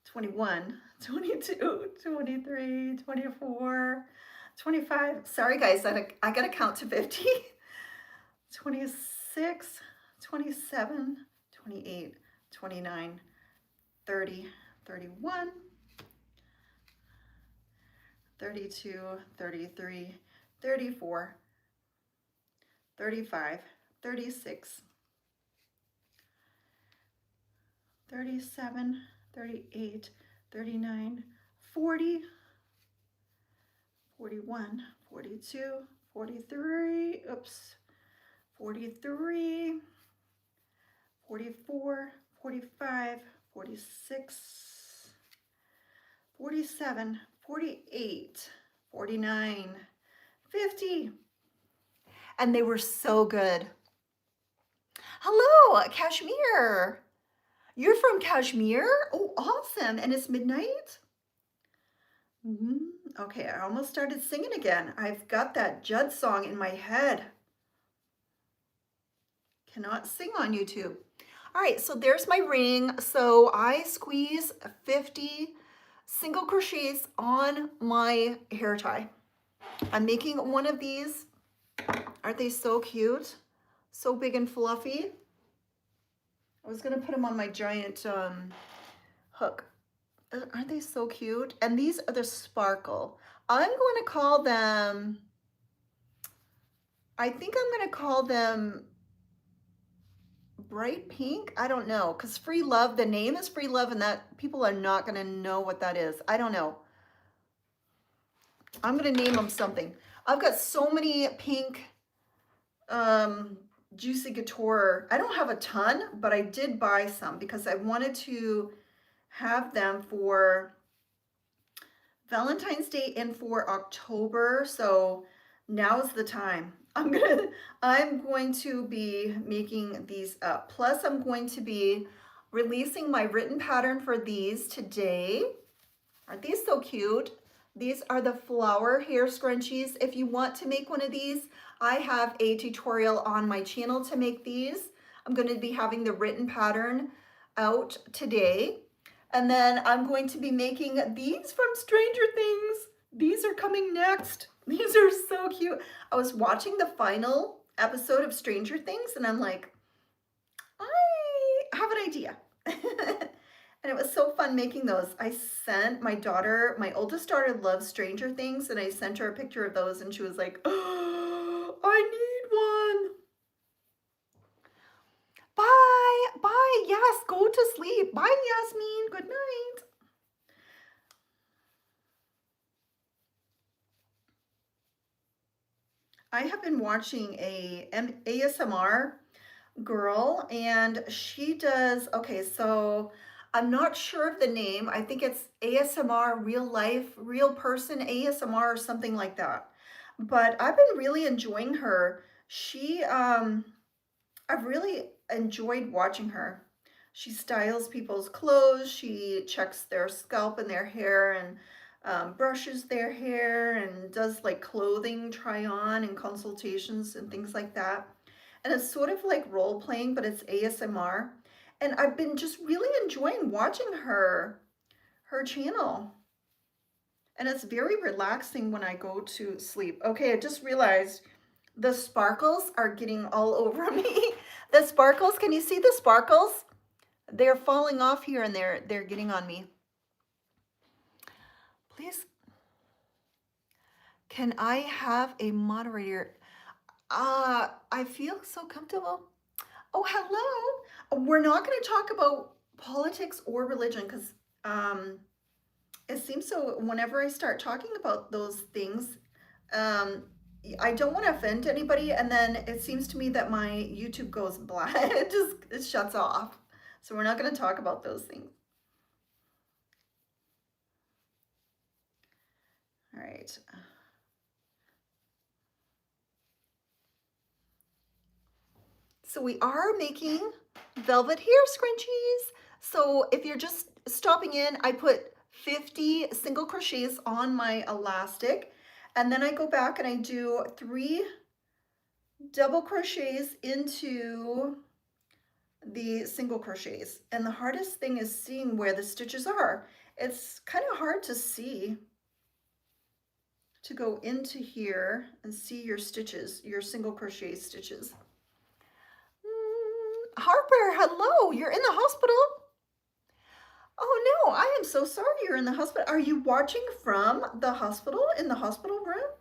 21, 22, 23, 24, 25. Sorry guys, I gotta count to 50. 26, 27, 28, 29, 30, 31, 32, 33, 34, 35, 36, 37, 38, 39, 40, 41, 42, 43, oops, 43, 44, 45, 46, 47, 48, 49, 50. And they were so good. Hello, Kashmir. You're from Kashmir? Oh, awesome. And it's midnight? Okay, I almost started singing again. I've got that Judd song in my head. Cannot sing on YouTube. All right, so there's my ring. So I squeeze 50 single crochets on my hair tie. I'm making one of these. Aren't they so cute? So big and fluffy. I was gonna put them on my giant hook. Aren't they so cute? And these are the sparkle. I'm going to call them, I think I'm going to call them bright pink. I don't know, because Free Love, the name is Free Love, and that people are not going to know what that is. I don't know. I'm going to name them something. I've got so many pink Juicy Couture. I don't have a ton, but I did buy some because I wanted to have them for Valentine's Day and for October. So now's the time. I'm going to be making these up. Plus I'm going to be releasing my written pattern for these today. Aren't these so cute? These are the flower hair scrunchies. If you want to make one of these, I have a tutorial on my channel to make these. I'm going to be having the written pattern out today. And then I'm going to be making these from Stranger Things. These are coming next. These are so cute. I was watching the final episode of Stranger Things, and I'm like, I have an idea. And it was so fun making those. I sent my daughter, my oldest daughter loves Stranger Things, and I sent her a picture of those, and she was like, oh, I need one. Bye, bye, yes, go to sleep. Bye, Yasmin, good night. I have been watching a ASMR girl, and she does, okay, so I'm not sure of the name. I think it's ASMR, real life, real person ASMR or something like that. But I've been really enjoying her. I've really enjoyed watching her. She styles people's clothes, she checks their scalp and their hair, and brushes their hair, and does like clothing try on and consultations and things like that. And it's sort of like role playing, but it's ASMR. And I've been just really enjoying watching her channel. And it's very relaxing when I go to sleep. Okay, I just realized the sparkles are getting all over me. The sparkles, can you see the sparkles? They're falling off here and they're getting on me. Please, can I have a moderator? I feel so comfortable. Oh, hello. We're not going to talk about politics or religion because it seems so whenever I start talking about those things, um, I don't want to offend anybody, and then it seems to me that my YouTube goes black. It shuts off. So we're not going to talk about those things. All right. So we are making velvet hair scrunchies. So if you're just stopping in, I put 50 single crochets on my elastic, and then I go back and I do 3 double crochets into the single crochets. And the hardest thing is seeing where the stitches are. It's kind of hard to see, to go into here and see your stitches, your single crochet stitches. Harper, hello, you're in the hospital? Oh no, I am so sorry you're in the hospital. Are you watching from the hospital, in the hospital room?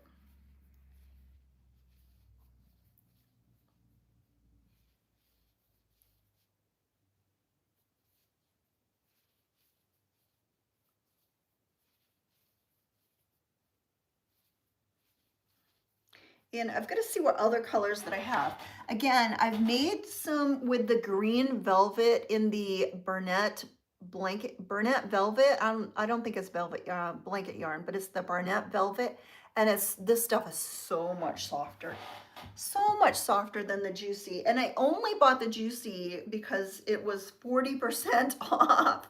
And I've got to see what other colors that I have. Again, I've made some with the green velvet in the Bernette velvet. I don't think it's velvet blanket yarn, but it's the Bernette velvet. And this stuff is so much softer. So much softer than the Juicy. And I only bought the Juicy because it was 40% off.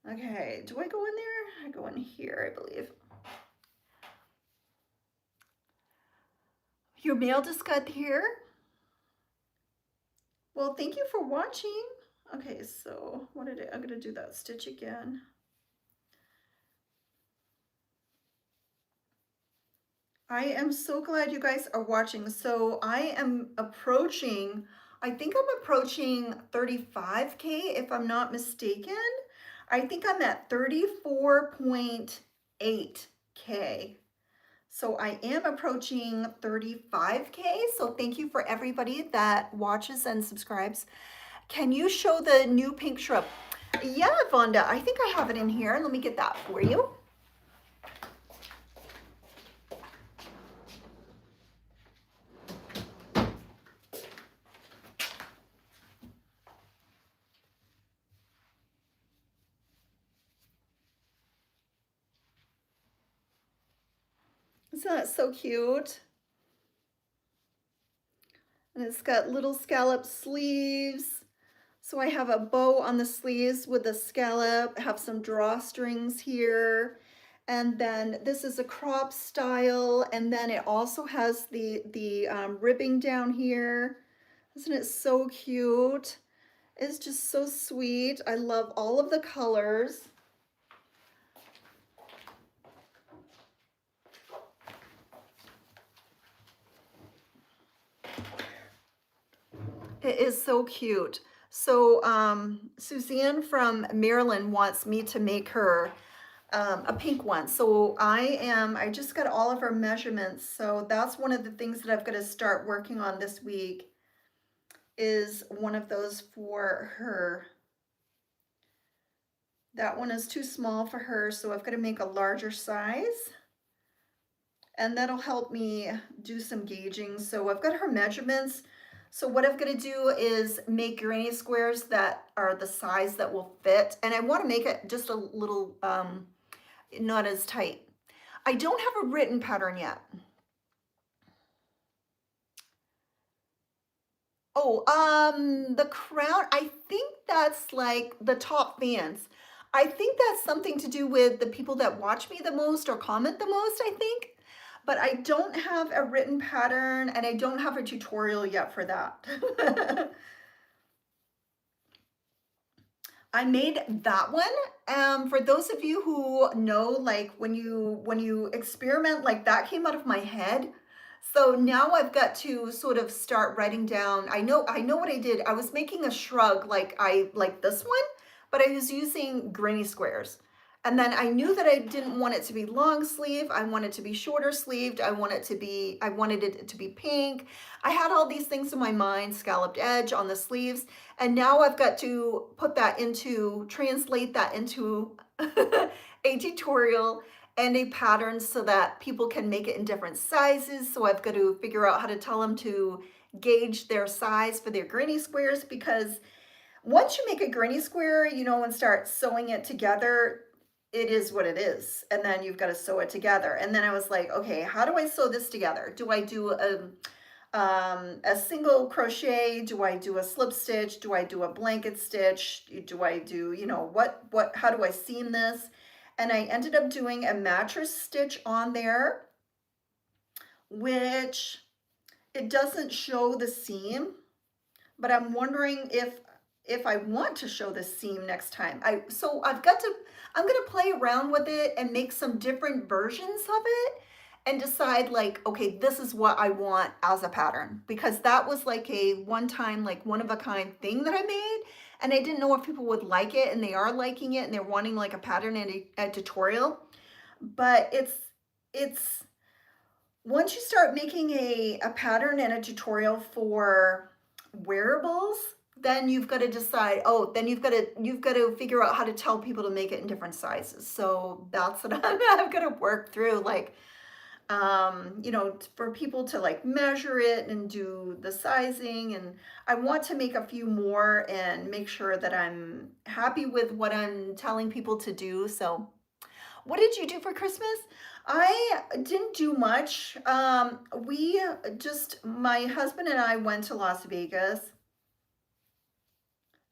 Okay, do I go in there? I go in here, I believe. Your mail just got here. Well, thank you for watching. Okay, so I'm gonna do that stitch again. I am so glad you guys are watching. So I am approaching, I think I'm approaching 35K if I'm not mistaken. I think I'm at 34.8K. So I am approaching 35K. So thank you for everybody that watches and subscribes. Can you show the new pink shrub? Yeah, Vonda, I think I have it in here. Let me get that for you. Isn't that so cute? And it's got little scallop sleeves. So I have a bow on the sleeves with a scallop, I have some drawstrings here. And then this is a crop style. And then it also has the ribbing down here. Isn't it so cute? It's just so sweet. I love all of the colors. It is so cute. So Suzanne from Maryland wants me to make her a pink one. So I just got all of her measurements. So that's one of the things that I've got to start working on this week, is one of those for her. That one is too small for her, so I've got to make a larger size. and that'll help me do some gauging. So I've got her measurements. So what I'm gonna do is make granny squares that are the size that will fit, and I want to make it just a little not as tight. I don't have a written pattern yet. Oh, the crown, I think that's like the top fans. I think that's something to do with the people that watch me the most or comment the most, I think. But I don't have a written pattern and I don't have a tutorial yet for that. I made that one. For those of you who know, like when you experiment, like that came out of my head. So now I've got to sort of start writing down. I know what I did. I was making a shrug like this one, but I was using granny squares. And then I knew that I didn't want it to be long sleeve. I wanted it to be shorter sleeved. I wanted it to be pink. I had all these things in my mind, scalloped edge on the sleeves. And now I've got to translate that into a tutorial and a pattern so that people can make it in different sizes. So I've got to figure out how to tell them to gauge their size for their granny squares, because once you make a granny square, and start sewing it together, it is what it is. And then you've got to sew it together. And then I was like, okay, how do I sew this together? Do I do a single crochet? Do I do a slip stitch? Do I do a blanket stitch? Do I do, how do I seam this? And I ended up doing a mattress stitch on there, which it doesn't show the seam, but I'm wondering if I want to show the seam next time. I'm gonna play around with it and make some different versions of it and decide like, okay, this is what I want as a pattern, because that was like a one-time, like one-of-a-kind thing that I made, and I didn't know if people would like it, and they are liking it, and they're wanting like a pattern and a tutorial. But it's once you start making a pattern and a tutorial for wearables, then you've got to decide, then you've got to figure out how to tell people to make it in different sizes. So that's what I'm going to work through, like, for people to like measure it and do the sizing. And I want to make a few more and make sure that I'm happy with what I'm telling people to do. So what did you do for Christmas? I didn't do much. My husband and I went to Las Vegas,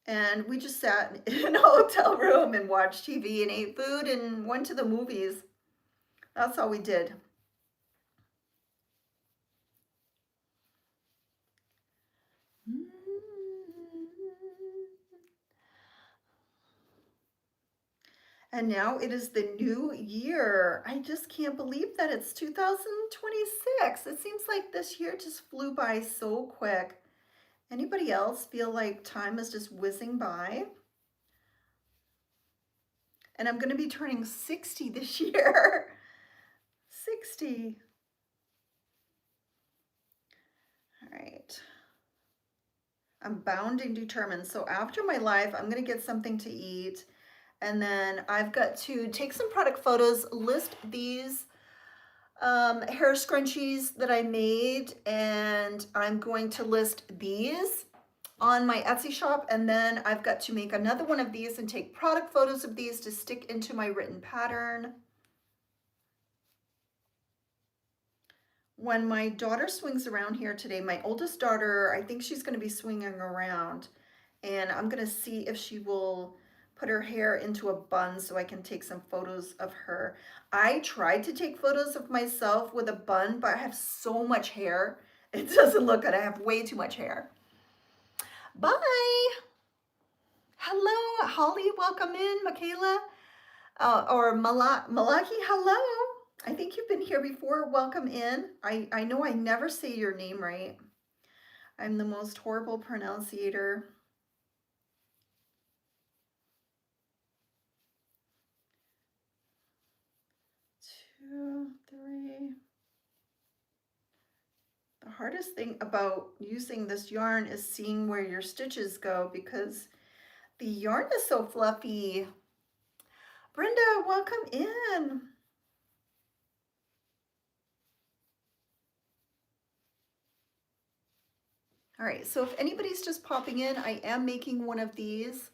and we just sat in a hotel room and watched TV and ate food and went to the movies. That's all we did. And now it is the new year. I just can't believe that it's 2026. It seems like this year just flew by so quick. Anybody else feel like time is just whizzing by? And I'm going to be turning 60 this year. 60. All right. I'm bound and determined. So after my life, I'm going to get something to eat. And then I've got to take some product photos, list these hair scrunchies that I made, and I'm going to list these on my Etsy shop, and then I've got to make another one of these and take product photos of these to stick into my written pattern. When my daughter swings around here today, my oldest daughter, I think she's going to be swinging around, and I'm going to see if she will put her hair into a bun so I can take some photos of her. I tried to take photos of myself with a bun, but I have so much hair. It doesn't look good. I have way too much hair. Bye. Hello, Holly, welcome in. Michaela, or Malaki, hello. I think you've been here before. Welcome in. I know I never say your name right. I'm the most horrible pronunciator. 2, 3. The hardest thing about using this yarn is seeing where your stitches go, because the yarn is so fluffy. Brenda, welcome in. All right, so if anybody's just popping in, I am making one of these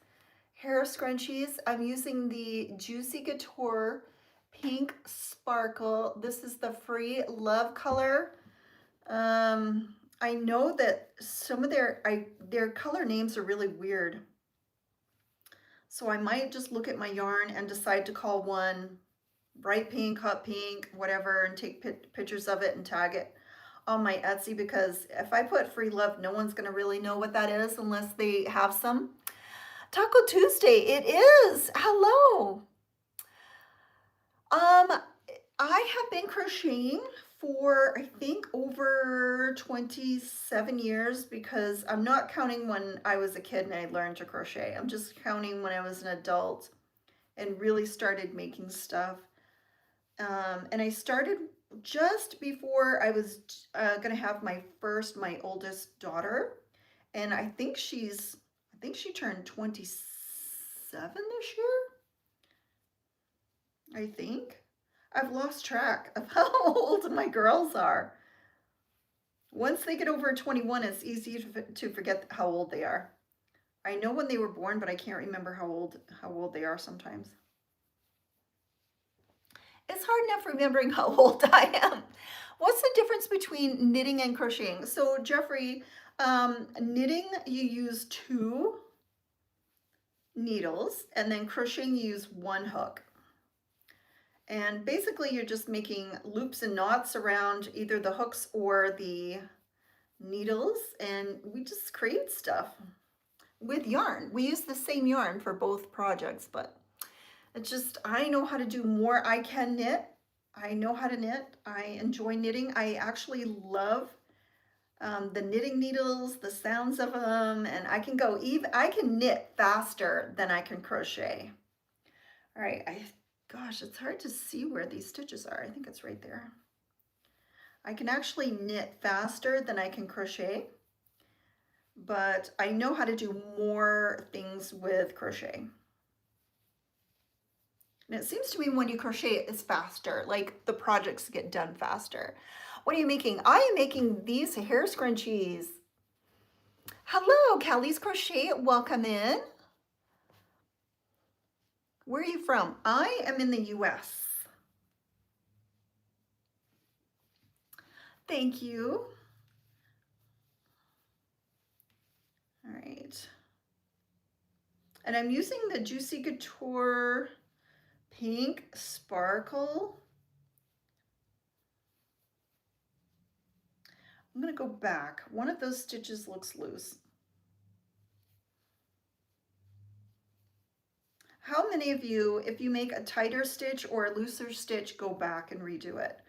hair scrunchies. I'm using the Juicy Couture Pink Sparkle. This is the Free Love color. I know that some of their color names are really weird. So I might just look at my yarn and decide to call one bright pink, hot pink, whatever, and take pictures of it and tag it on my Etsy, because if I put Free Love, no one's going to really know what that is unless they have some. Taco Tuesday, it is. Hello. I have been crocheting for, I think, over 27 years, because I'm not counting when I was a kid and I learned to crochet. I'm just counting when I was an adult and really started making stuff. And I started just before I was going to have my oldest daughter. And I think she turned 27 this year. I think. I've lost track of how old my girls are. Once they get over 21, it's easy to forget how old they are. I know when they were born, but I can't remember how old they are sometimes. It's hard enough remembering how old I am. What's the difference between knitting and crocheting? So Jeffrey, knitting, you use 2 needles, and then crocheting, you use 1 hook. And basically you're just making loops and knots around either the hooks or the needles, and we just create stuff with yarn. We use the same yarn for both projects, but it's just, I know how to do more. I can knit. I know how to knit. I enjoy knitting. I actually love the knitting needles, the sounds of them, and I can knit faster than I can crochet. All right, gosh, it's hard to see where these stitches are. I think it's right there. I can actually knit faster than I can crochet, but I know how to do more things with crochet. And it seems to me when you crochet, it's faster, like the projects get done faster. What are you making? I am making these hair scrunchies. Hello, Callie's Crochet, welcome in. Where are you from? I am in the US. Thank you. All right. And I'm using the Juicy Couture Pink Sparkle. I'm going to go back. One of those stitches looks loose. How many of you, if you make a tighter stitch or a looser stitch, go back and redo it?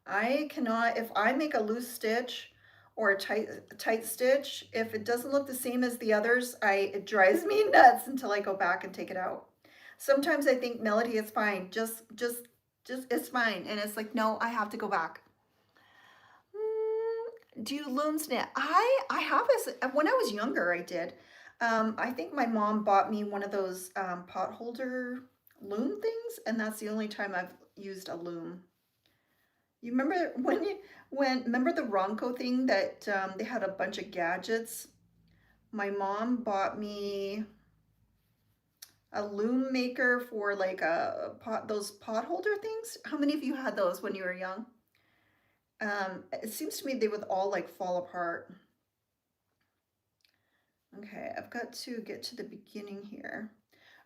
I cannot. If I make a loose stitch or a tight stitch, if it doesn't look the same as the others, it drives me nuts until I go back and take it out. Sometimes I think, Melody, it's fine. Just it's fine. And it's like, no, I have to go back. Do you looms knit? I have, when I was younger, I did. I think my mom bought me one of those pot holder loom things, and that's the only time I've used a loom. You remember remember the Ronco thing that they had a bunch of gadgets? My mom bought me a loom maker for like those pot holder things. How many of you had those when you were young? It seems to me they would all like fall apart. Okay, I've got to get to the beginning here.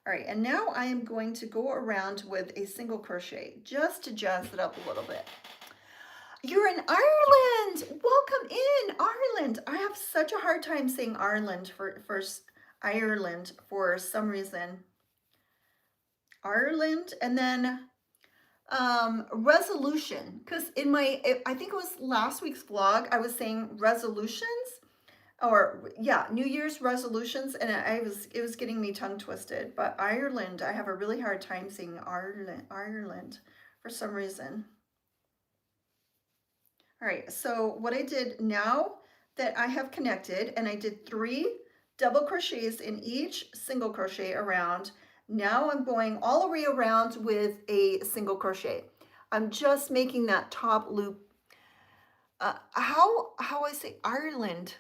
All right, and now I am going to go around with a single crochet just to jazz it up a little bit. You're in Ireland. Welcome in, Ireland. I have such a hard time saying Ireland for Ireland for some reason. Ireland, and then resolution, because I think it was last week's vlog, I was saying resolutions, or yeah, New Year's resolutions, and it was getting me tongue twisted. But Ireland, I have a really hard time saying Ireland for some reason. All right, so what I did now that I have connected, and I did 3 double crochets in each single crochet around. Now I'm going all the way around with a single crochet. I'm just making that top loop. How I say Ireland?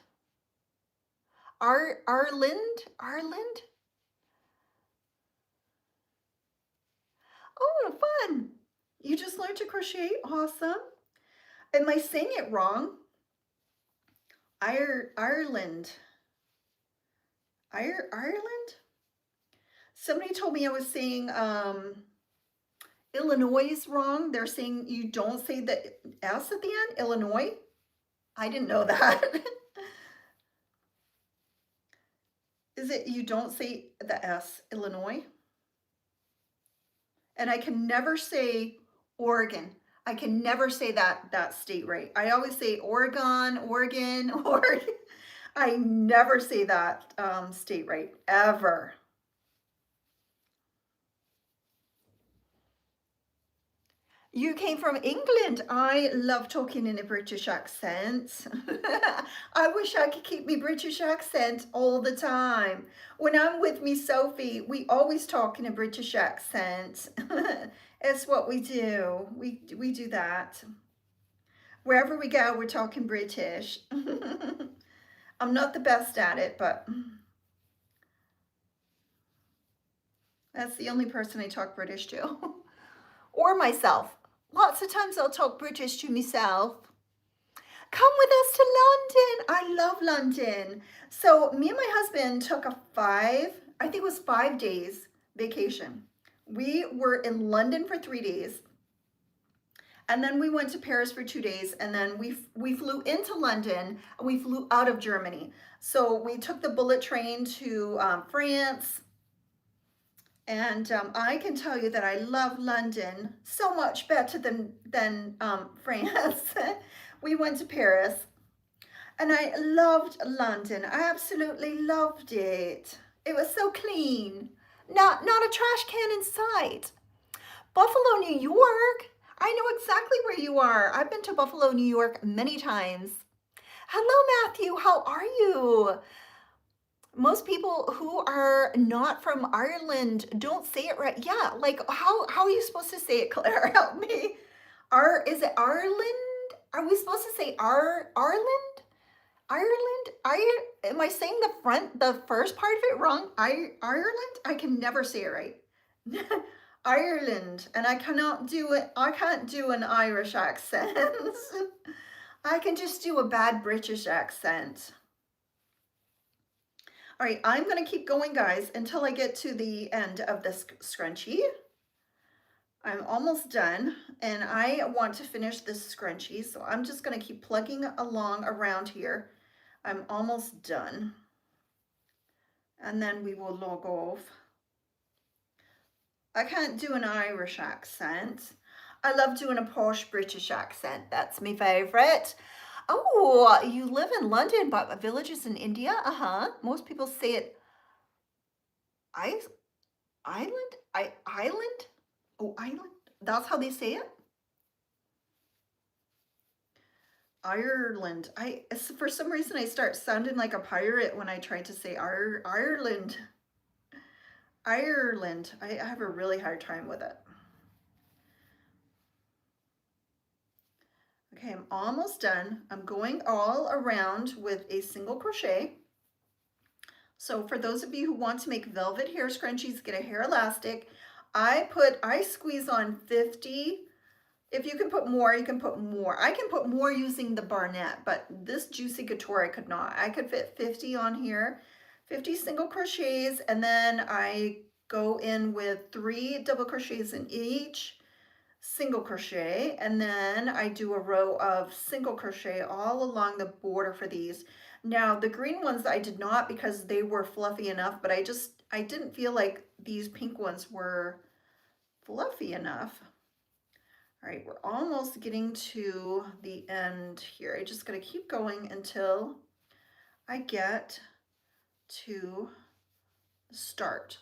Ireland. Oh, fun. You just learned to crochet. Awesome. Am I saying it wrong? Ireland. Ireland? Somebody told me I was saying Illinois is wrong. They're saying you don't say the S at the end, Illinois. I didn't know that. Is it you don't say the S, Illinois? And I can never say Oregon. I can never say that state right. I always say Oregon, Oregon. I never say that state right, ever. You came from England. I love talking in a British accent. I wish I could keep my British accent all the time. When I'm with me Sophie, we always talk in a British accent. It's what we do. We do that. Wherever we go, we're talking British. I'm not the best at it, but that's the only person I talk British to. Or myself. Lots of times I'll talk British to myself. Come with us to London. I love London. So me and my husband took a I think it was 5 days vacation. We were in London for 3 days. And then we went to Paris for 2 days. And then we flew into London and we flew out of Germany. So we took the bullet train to France. And I can tell you that I love London so much better than France. We went to Paris and I loved London. I absolutely loved it. It was so clean. Not a trash can in sight. Buffalo, New York. I know exactly where you are. I've been to Buffalo, New York many times. Hello, Matthew. How are you? Most people who are not from Ireland don't say it right. Yeah, like how are you supposed to say it, Claire? Help me. Is it Ireland? Are we supposed to say Ireland? Am I saying the first part of it wrong? Ireland? I can never say it right. Ireland, and I cannot do it. I can't do an Irish accent. I can just do a bad British accent. All right, I'm going to keep going, guys, until I get to the end of this scrunchie. I'm almost done, and I want to finish this scrunchie, so I'm just going to keep plugging along around here. I'm almost done. And then we will log off. I can't do an Irish accent. I love doing a posh British accent. That's my favorite. Oh, you live in London, but villages in India? Uh-huh. Most people say it island? Island? Oh, island? That's how they say it? Ireland. For some reason, I start sounding like a pirate when I try to say Ireland. Ireland. I have a really hard time with it. Okay, I'm almost done. I'm going all around with a single crochet. So for those of you who want to make velvet hair scrunchies, get a hair elastic. I squeeze on 50. If you can put more, you can put more. I can put more using the Barnett, but this Juicy Couture I could not. I could fit 50 on here, 50 single crochets, and then I go in with 3 double crochets in each single crochet, and then I do a row of single crochet all along the border for these. Now the green ones I did not because they were fluffy enough, but I didn't feel like these pink ones were fluffy enough. All right, we're almost getting to the end here. I just gotta keep going until I get to the start.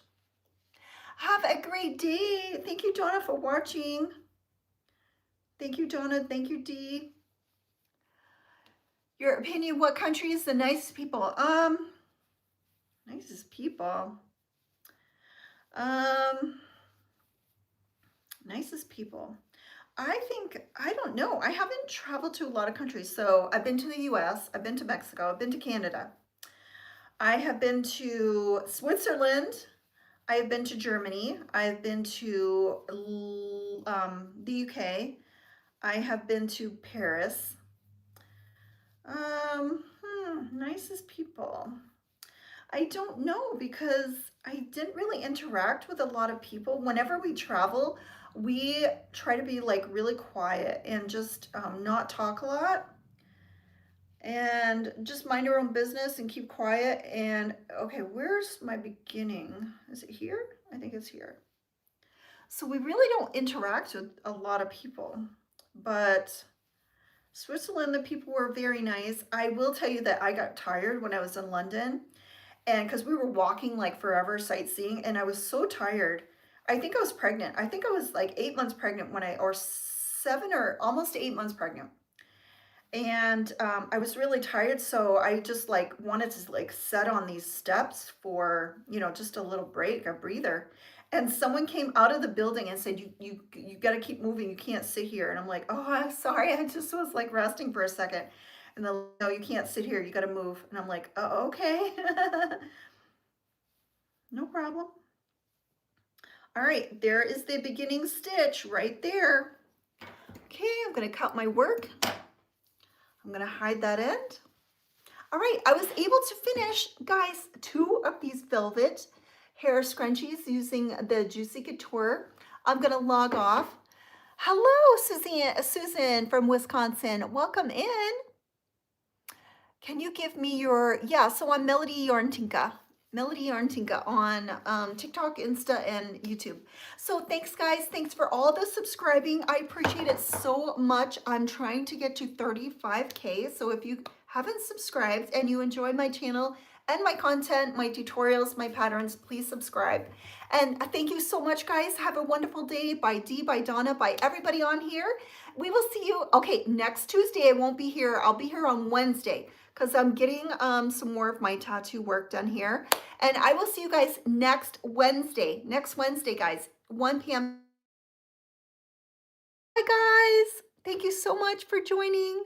Have a great day. Thank you, Donna, for watching. Thank you, Donna. Thank you, Dee. Your opinion, what country is the nicest people? Nicest people. Nicest people. I don't know. I haven't traveled to a lot of countries. So I've been to the US, I've been to Mexico, I've been to Canada. I have been to Switzerland. I have been to Germany. I've been to the UK. I have been to Paris. Nicest people. I don't know because I didn't really interact with a lot of people. Whenever we travel, we try to be like really quiet and just not talk a lot and just mind our own business and keep quiet. And okay, where's my beginning? Is it here? I think it's here. So we really don't interact with a lot of people, but Switzerland, the people were very nice. I will tell you that I got tired when I was in London, and because we were walking like forever sightseeing, and I was so tired. I think I was pregnant. I think I was like 8 months pregnant when or 7 or almost 8 months pregnant. And I was really tired, so I just like wanted to like sit on these steps for, just a little break, a breather. And someone came out of the building and said, you got to keep moving. You can't sit here. And I'm like, oh, I'm sorry. I just was like resting for a second. And they're like, no, you can't sit here. You got to move. And I'm like, oh, okay. No problem. All right, there is the beginning stitch right there. Okay, I'm going to cut my work. I'm going to hide that end. All right, I was able to finish, guys, 2 of these velvet hair scrunchies using the Juicy Couture. I'm going to log off. Hello, Susan from Wisconsin. Welcome in. Can you give me your, so I'm Melody Yarn Tinka. Melody Yarn Tinka on TikTok, Insta, and YouTube. So thanks, guys. Thanks for all the subscribing. I appreciate it so much. I'm trying to get to 35K. So if you haven't subscribed and you enjoy my channel and my content, my tutorials, my patterns, please subscribe. And thank you so much, guys. Have a wonderful day. By Dee, by Donna, by everybody on here. We will see you. Okay, next Tuesday I won't be here. I'll be here on Wednesday because I'm getting some more of my tattoo work done here. And I will see you guys next Wednesday. Next Wednesday, guys, 1 p.m. Bye, guys. Thank you so much for joining.